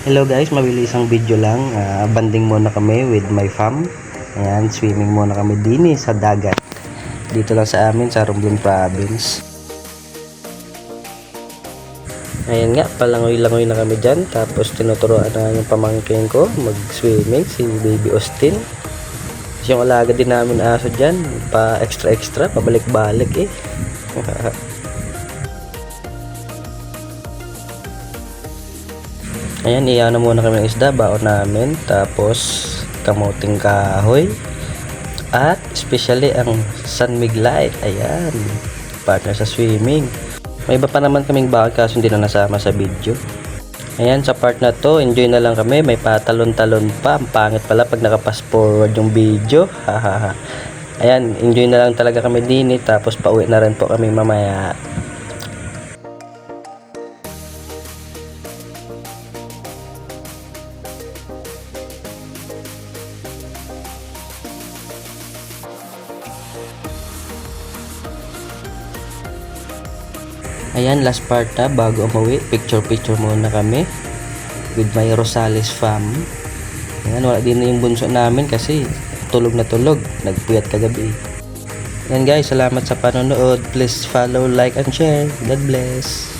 Hello guys, mabilis ang video lang. Banding muna kami with my fam. Ayan, swimming muna kami din sa dagat. Dito lang sa amin sa Romblon Province. Ayan nga, palangoy-langoy na kami dyan. Tapos tinuturoan na yung pamangkin ko mag-swimming, si Baby Austin. Tapos yung alaga din namin aso dyan, pa extra-extra, pabalik-balik eh. Ayan, iyan na muna kami ng isda, baon namin, tapos kamuting kahoy, at especially ang San Miglite. Ayan, partner sa swimming. May iba pa naman kaming bakal kaso hindi na nasama sa video. Ayan, sa part na to, enjoy na lang kami. May patalon-talon pa, ang pangit pala pag nakapass forward yung video. Hahaha. Ayan, enjoy na lang talaga kami din eh, tapos pauwi na rin po kami mamaya. Ayan, last part na bago umuwi, picture muna kami with my Rosales fam. Ayan, wala din na yung bunso namin kasi tulog na tulog, nagpuyat kagabi. Ayan guys, salamat sa panonood. Please follow, like, and share. God bless.